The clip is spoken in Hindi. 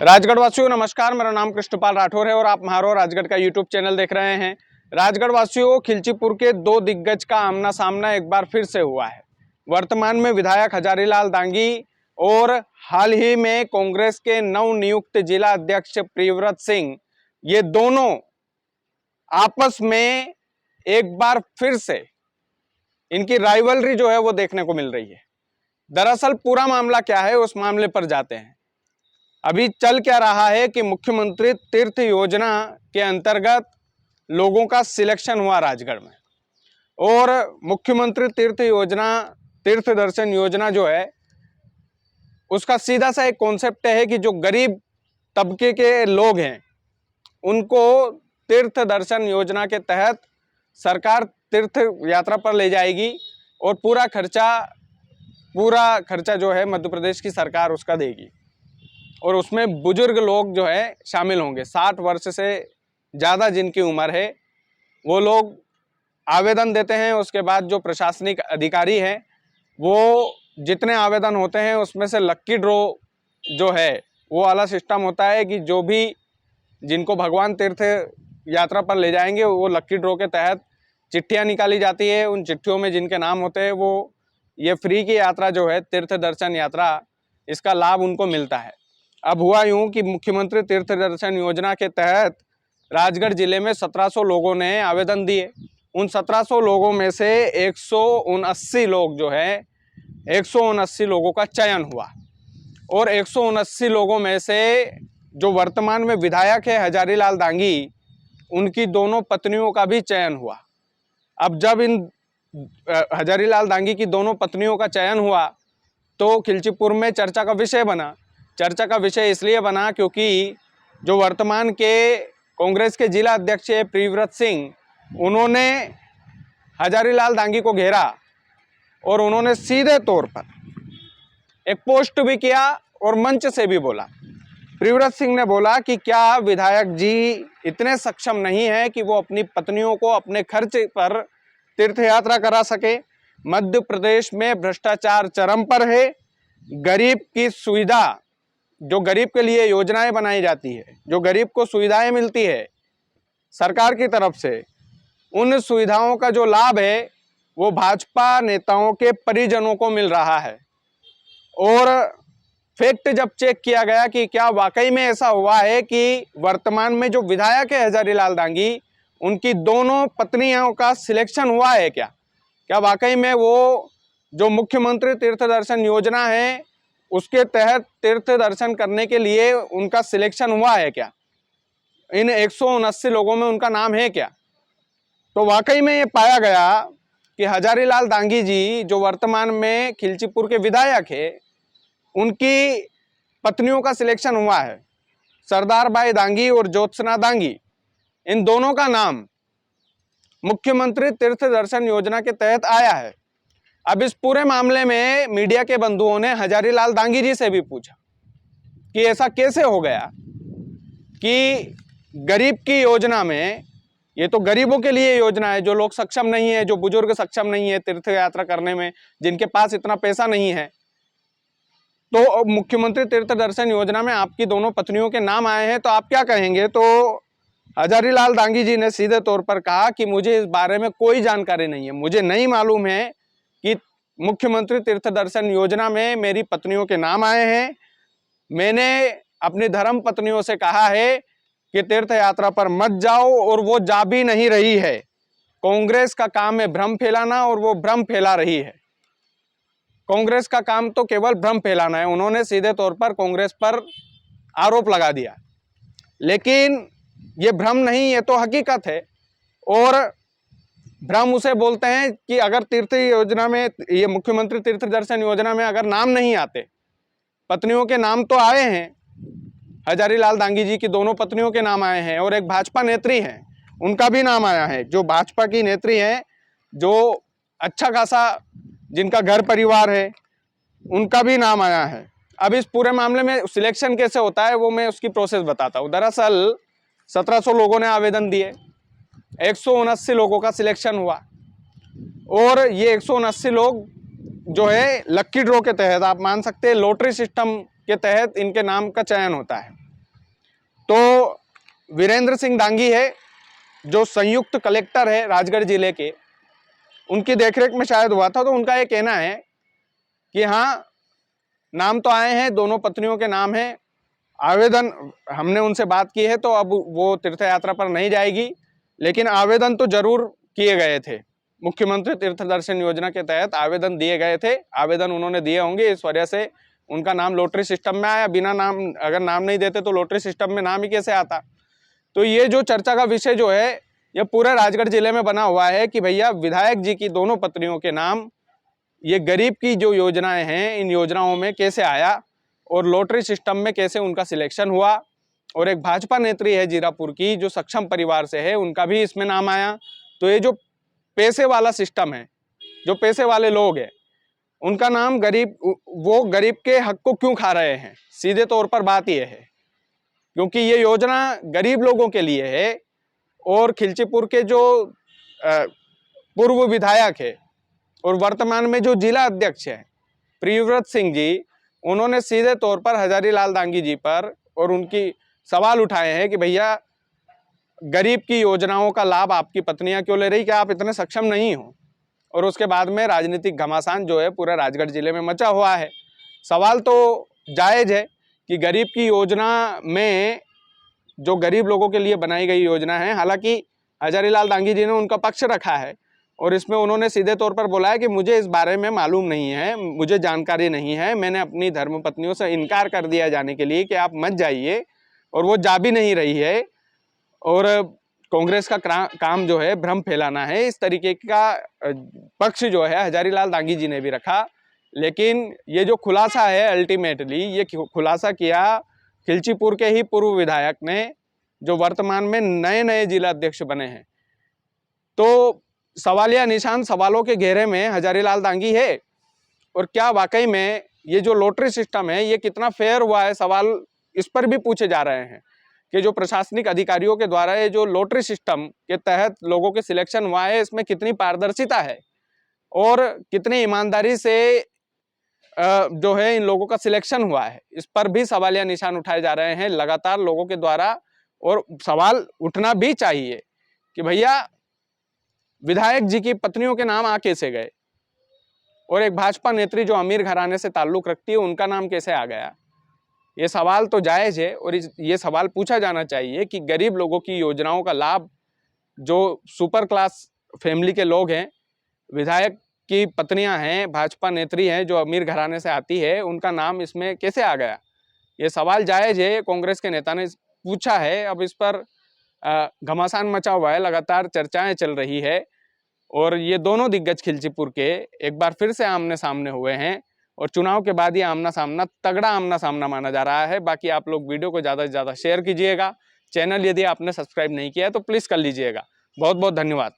राजगढ़ वासियों नमस्कार, मेरा नाम कृष्णपाल राठौर है और आप म्हारो राजगढ़ का यूट्यूब चैनल देख रहे हैं। राजगढ़ वासियों, खिलचीपुर के दो दिग्गज का आमना सामना एक बार फिर से हुआ है। वर्तमान में विधायक हजारीलाल दांगी और हाल ही में कांग्रेस के नवनियुक्त जिला अध्यक्ष प्रियव्रत सिंह, ये दोनों आपस में एक बार फिर से इनकी राइवलरी जो है वो देखने को मिल रही है। दरअसल पूरा मामला क्या है, उस मामले पर जाते हैं। अभी चल क्या रहा है कि मुख्यमंत्री तीर्थ योजना के अंतर्गत लोगों का सिलेक्शन हुआ राजगढ़ में, और मुख्यमंत्री तीर्थ दर्शन योजना जो है उसका सीधा सा एक कॉन्सेप्ट है कि जो गरीब तबके के लोग हैं उनको तीर्थ दर्शन योजना के तहत सरकार तीर्थ यात्रा पर ले जाएगी और पूरा खर्चा जो है मध्य प्रदेश की सरकार उसका देगी, और उसमें बुजुर्ग लोग जो है शामिल होंगे। 60 वर्ष से ज़्यादा जिनकी उम्र है वो लोग आवेदन देते हैं। उसके बाद जो प्रशासनिक अधिकारी हैं वो जितने आवेदन होते हैं उसमें से लक्की ड्रॉ जो है वो वाला सिस्टम होता है कि जो भी जिनको भगवान तीर्थ यात्रा पर ले जाएंगे वो लक्की ड्रॉ के तहत चिट्ठियाँ निकाली जाती है। उन चिट्ठियों में जिनके नाम होते हैं वो ये फ्री की यात्रा जो है तीर्थ दर्शन यात्रा, इसका लाभ उनको मिलता है। अब हुआ यूं कि मुख्यमंत्री तीर्थ दर्शन योजना के तहत राजगढ़ जिले में 1700 लोगों ने आवेदन दिए। उन 1700 लोगों में से 179 लोग जो है 179 लोगों का चयन हुआ, और 179 लोगों में से जो वर्तमान में विधायक है हजारीलाल दांगी, उनकी दोनों पत्नियों का भी चयन हुआ। अब जब इन हजारीलाल दांगी की दोनों पत्नियों का चयन हुआ तो खिलचीपुर में चर्चा का विषय बना। चर्चा का विषय इसलिए बना क्योंकि जो वर्तमान के कांग्रेस के जिला अध्यक्ष है प्रियव्रत सिंह, उन्होंने हजारीलाल दांगी को घेरा और उन्होंने सीधे तौर पर एक पोस्ट भी किया और मंच से भी बोला। प्रियव्रत सिंह ने बोला कि क्या विधायक जी इतने सक्षम नहीं है कि वो अपनी पत्नियों को अपने खर्च पर तीर्थ यात्रा करा सके। मध्य प्रदेश में भ्रष्टाचार चरम पर है। गरीब की सुविधा, जो गरीब के लिए योजनाएं बनाई जाती है, जो गरीब को सुविधाएं मिलती है सरकार की तरफ से, उन सुविधाओं का जो लाभ है वो भाजपा नेताओं के परिजनों को मिल रहा है। और फैक्ट जब चेक किया गया कि क्या वाकई में ऐसा हुआ है कि वर्तमान में जो विधायक है हजारीलाल दांगी, उनकी दोनों पत्नियों का सिलेक्शन हुआ है, क्या वाकई में वो जो मुख्यमंत्री तीर्थ दर्शन योजना है उसके तहत तीर्थ दर्शन करने के लिए उनका सिलेक्शन हुआ है क्या, इन 179 लोगों में उनका नाम है क्या। तो वाकई में ये पाया गया कि हजारीलाल दांगी जी जो वर्तमान में खिलचीपुर के विधायक है, उनकी पत्नियों का सिलेक्शन हुआ है। सरदार बाई दांगी और ज्योत्सना दांगी, इन दोनों का नाम मुख्यमंत्री तीर्थ दर्शन योजना के तहत आया है। अब इस पूरे मामले में मीडिया के बंधुओं ने हजारीलाल दांगी जी से भी पूछा कि ऐसा कैसे हो गया कि गरीब की योजना में, ये तो गरीबों के लिए योजना है, जो लोग सक्षम नहीं है, जो बुजुर्ग सक्षम नहीं है तीर्थ यात्रा करने में, जिनके पास इतना पैसा नहीं है, तो मुख्यमंत्री तीर्थ दर्शन योजना में आपकी दोनों पत्नियों के नाम आए हैं, तो आप क्या कहेंगे। तो हजारीलाल दांगी जी ने सीधे तौर पर कहा कि मुझे इस बारे में कोई जानकारी नहीं है, मुझे नहीं मालूम है कि मुख्यमंत्री तीर्थ दर्शन योजना में मेरी पत्नियों के नाम आए हैं। मैंने अपनी धर्म पत्नियों से कहा है कि तीर्थ यात्रा पर मत जाओ, और वो जा भी नहीं रही है। कांग्रेस का काम है भ्रम फैलाना, और वो भ्रम फैला रही है। कांग्रेस का काम तो केवल भ्रम फैलाना है। उन्होंने सीधे तौर पर कांग्रेस पर आरोप लगा दिया, लेकिन ये भ्रम नहीं, ये तो हकीकत है। और भ्रम उसे बोलते हैं कि अगर तीर्थ योजना में, ये मुख्यमंत्री तीर्थ दर्शन योजना में अगर नाम नहीं आते, पत्नियों के नाम तो आए हैं, हजारीलाल दांगी जी की दोनों पत्नियों के नाम आए हैं, और एक भाजपा नेत्री हैं उनका भी नाम आया है, जो भाजपा की नेत्री हैं, जो अच्छा खासा जिनका घर परिवार है, उनका भी नाम आया है। अब इस पूरे मामले में सिलेक्शन कैसे होता है वो मैं उसकी प्रोसेस बताता हूँ। दरअसल 1700 लोगों ने आवेदन दिए, 179 लोगों का सिलेक्शन हुआ, और ये 179 लोग जो है लक्की ड्रॉ के तहत, आप मान सकते हैं लॉटरी सिस्टम के तहत इनके नाम का चयन होता है। तो वीरेंद्र सिंह डांगी है जो संयुक्त कलेक्टर है राजगढ़ जिले के, उनकी देखरेख में शायद हुआ था। तो उनका ये कहना है कि हाँ, नाम तो आए हैं, दोनों पत्नियों के नाम है, आवेदन हमने उनसे बात की है, तो अब वो तीर्थ यात्रा पर नहीं जाएगी, लेकिन आवेदन तो जरूर किए गए थे। मुख्यमंत्री तीर्थ दर्शन योजना के तहत आवेदन दिए गए थे, आवेदन उन्होंने दिए होंगे, इस वजह से उनका नाम लॉटरी सिस्टम में आया। बिना नाम, अगर नाम नहीं देते तो लॉटरी सिस्टम में नाम ही कैसे आता। तो ये जो चर्चा का विषय जो है ये पूरे राजगढ़ जिले में बना हुआ है कि भैया विधायक जी की दोनों पत्नियों के नाम ये गरीब की जो योजनाएं हैं, इन योजनाओं में कैसे आया और लॉटरी सिस्टम में कैसे उनका सिलेक्शन हुआ। और एक भाजपा नेत्री है जीरापुर की जो सक्षम परिवार से है, उनका भी इसमें नाम आया। तो ये जो पैसे वाला सिस्टम है, जो पैसे वाले लोग हैं, उनका नाम गरीब, वो गरीब के हक को क्यों खा रहे हैं, सीधे तौर पर बात यह है। क्योंकि ये योजना गरीब लोगों के लिए है। और खिलचीपुर के जो पूर्व विधायक है और वर्तमान में जो जिला अध्यक्ष है प्रियव्रत सिंह जी, उन्होंने सीधे तौर पर हजारीलाल डांगी जी पर और उनकी सवाल उठाए हैं कि भैया गरीब की योजनाओं का लाभ आपकी पत्नियां क्यों ले रही, क्या आप इतने सक्षम नहीं हो। और उसके बाद में राजनीतिक घमासान जो है पूरे राजगढ़ जिले में मचा हुआ है। सवाल तो जायज है कि गरीब की योजना में जो गरीब लोगों के लिए बनाई गई योजना है, हालांकि हजारीलाल डांगी जी ने उनका पक्ष रखा है और इसमें उन्होंने सीधे तौर पर बोला है कि मुझे इस बारे में मालूम नहीं है, मुझे जानकारी नहीं है, मैंने अपनी धर्मपत्नियों से इनकार कर दिया जाने के लिए कि आप मत जाइए, और वो जा भी नहीं रही है। और कांग्रेस का काम जो है भ्रम फैलाना है, इस तरीके का पक्ष जो है हजारीलाल डांगी जी ने भी रखा। लेकिन ये जो खुलासा है, अल्टीमेटली ये खुलासा किया खिलचीपुर के ही पूर्व विधायक ने, जो वर्तमान में नए नए जिला अध्यक्ष बने हैं। तो सवालिया निशान, सवालों के घेरे में हजारीलाल डांगी है। और क्या वाकई में ये जो लॉटरी सिस्टम है ये कितना फेयर हुआ है, सवाल इस पर भी पूछे जा रहे हैं कि जो प्रशासनिक अधिकारियों के द्वारा ये जो लॉटरी सिस्टम के तहत लोगों के सिलेक्शन हुआ है, इसमें कितनी पारदर्शिता है और कितनी ईमानदारी से जो है इन लोगों का सिलेक्शन हुआ है, इस पर भी सवालिया निशान उठाए जा रहे हैं लगातार लोगों के द्वारा। और सवाल उठना भी चाहिए कि भैया विधायक जी की पत्नियों के नाम आ कैसे गए, और एक भाजपा नेत्री जो अमीर घराने से ताल्लुक रखती है उनका नाम कैसे आ गया। ये सवाल तो जायज है और ये सवाल पूछा जाना चाहिए कि गरीब लोगों की योजनाओं का लाभ जो सुपर क्लास फैमिली के लोग हैं, विधायक की पत्नियां हैं, भाजपा नेत्री हैं जो अमीर घराने से आती है, उनका नाम इसमें कैसे आ गया। ये सवाल जायज है, कांग्रेस के नेता ने पूछा है। अब इस पर घमासान मचा हुआ है, लगातार चर्चाएं चल रही है और ये दोनों दिग्गज खिलचीपुर के एक बार फिर से आमने सामने हुए हैं और चुनाव के बाद ये आमना सामना तगड़ा आमना सामना माना जा रहा है। बाकी आप लोग वीडियो को ज़्यादा से ज़्यादा शेयर कीजिएगा, चैनल यदि आपने सब्सक्राइब नहीं किया है तो प्लीज़ कर लीजिएगा। बहुत बहुत धन्यवाद।